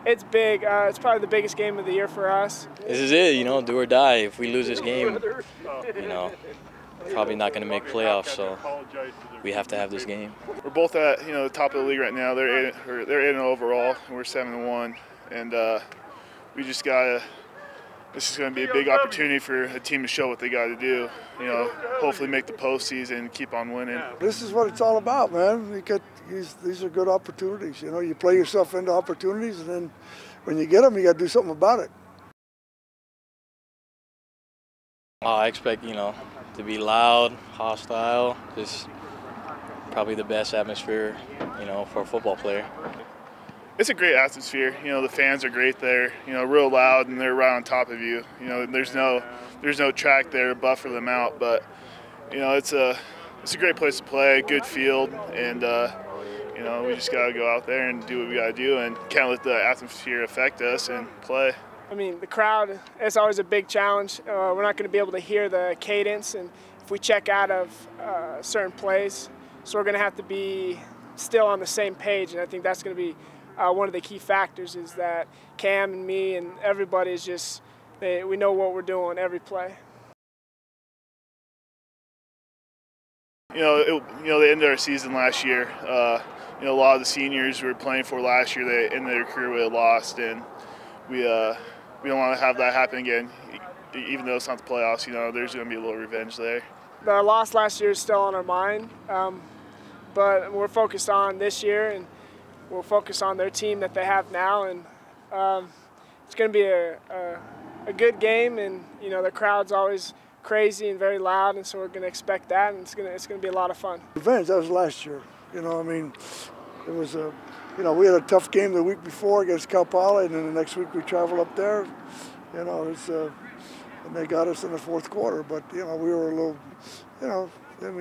It's big. It's probably the biggest game of the year for us. This is it, do or die. If we lose this game, probably not going to make playoffs, so we have to have this game. We're both at the top of the league right now. They're in overall, and we're 7-1, and we just gotta. This is going to be a big opportunity for a team to show what they got to do. Hopefully make the postseason and keep on winning. This is what it's all about, man. These are good opportunities. You play yourself into opportunities, and then when you get them, you got to do something about it. I expect, to be loud, hostile, just probably the best atmosphere, for a football player. It's a great atmosphere. The fans are great there. Real loud, and they're right on top of you. There's no track there to buffer them out, but it's a great place to play, good field, and we just gotta go out there and do what we gotta do, and can't let the atmosphere affect us and play. I mean, the crowd is always a big challenge. We're not going to be able to hear the cadence, and if we check out of certain plays, so we're going to have to be still on the same page, and I think that's going to be one of the key factors is that Cam and me and everybody is just, we know what we're doing every play. They ended our season last year. A lot of the seniors we were playing for last year, they ended their career with a loss, and we don't want to have that happen again. Even though it's not the playoffs, there's going to be a little revenge there. The loss last year is still on our mind, but we're focused on this year, and we're focused on their team that they have now, and it's going to be a good game, and the crowd's always crazy and very loud, and so we're going to expect that, and it's going to be a lot of fun. Revenge, that was last year. It was a. We had a tough game the week before against Cal Poly, and then the next week we traveled up there. And they got us in the fourth quarter. But we were a little,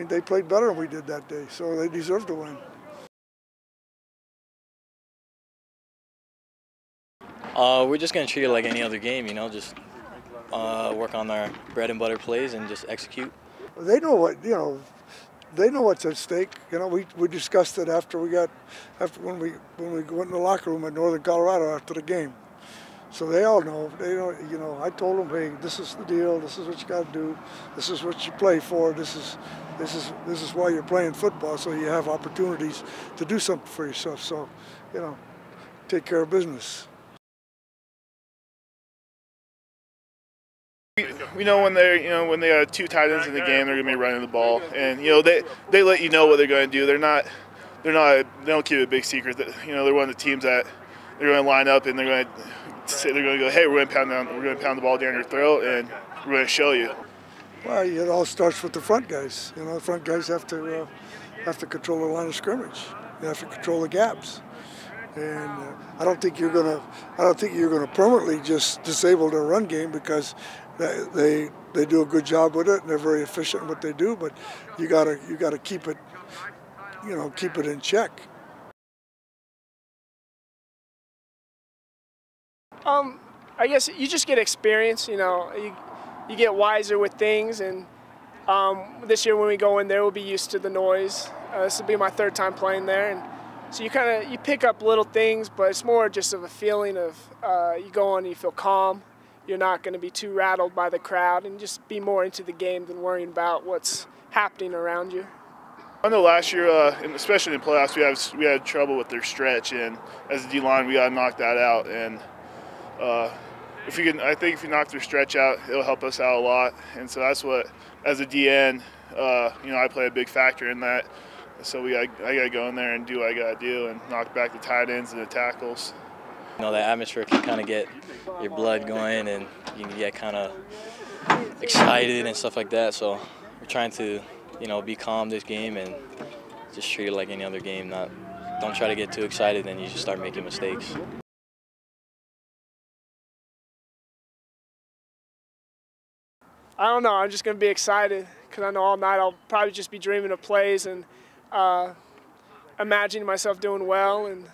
they played better than we did that day, so they deserved to win. We're just gonna treat it like any other game, just work on our bread and butter plays and just execute. They know what They know what's at stake. We discussed it when we went in the locker room at Northern Colorado after the game. So they all know. They know. I told them, hey, this is the deal. This is what you got to do. This is what you play for. This is why you're playing football, so you have opportunities to do something for yourself. So, take care of business. We know when they have two tight ends in the game, they're going to be running the ball, and they let you know what they're going to do. They don't keep it a big secret that they're one of the teams that they're going to line up and they're going to go, hey, we're going to pound the ball down your throat, and we're going to show you. Well, it all starts with the front guys. The front guys have to control the line of scrimmage. They have to control the gaps. And I don't think you're gonna permanently just disable their run game, because they do a good job with it and they're very efficient in what they do. But you gotta keep it keep it in check. I guess you just get experience. You get wiser with things, and this year when we go in there, we'll be used to the noise. This will be my third time playing there, and so you pick up little things, but it's more just of a feeling of you go on and you feel calm. You're not going to be too rattled by the crowd, and just be more into the game than worrying about what's happening around you. I know last year, and especially in the playoffs, we had trouble with their stretch, and as a D-line, we got to knock that out. And I think if you knock their stretch out, it'll help us out a lot. And so that's what, as a DN, I play a big factor in that. So I got to go in there and do what I got to do and knock back the tight ends and the tackles. The atmosphere can kind of get your blood going, and you can get kind of excited and stuff like that. So we're trying to, be calm this game and just treat it like any other game. Don't try to get too excited, then you just start making mistakes. I don't know. I'm just going to be excited, because I know all night I'll probably just be dreaming of plays and imagining myself doing well, and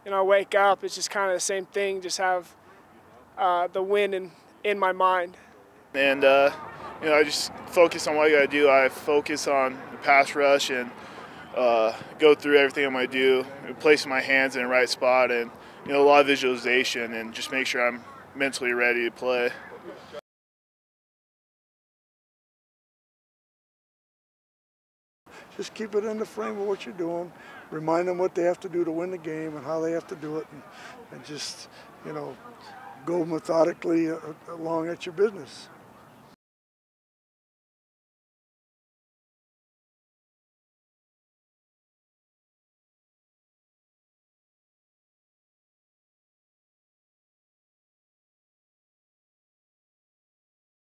I wake up, it's just kind of the same thing, just have the win in my mind. And I just focus on what I got to do. I focus on the pass rush and go through everything I'm going to do, placing my hands in the right spot, and you know, a lot of visualization and just make sure I'm mentally ready to play. Just keep it in the frame of what you're doing. Remind them what they have to do to win the game and how they have to do it, and just, you know, go methodically along at your business.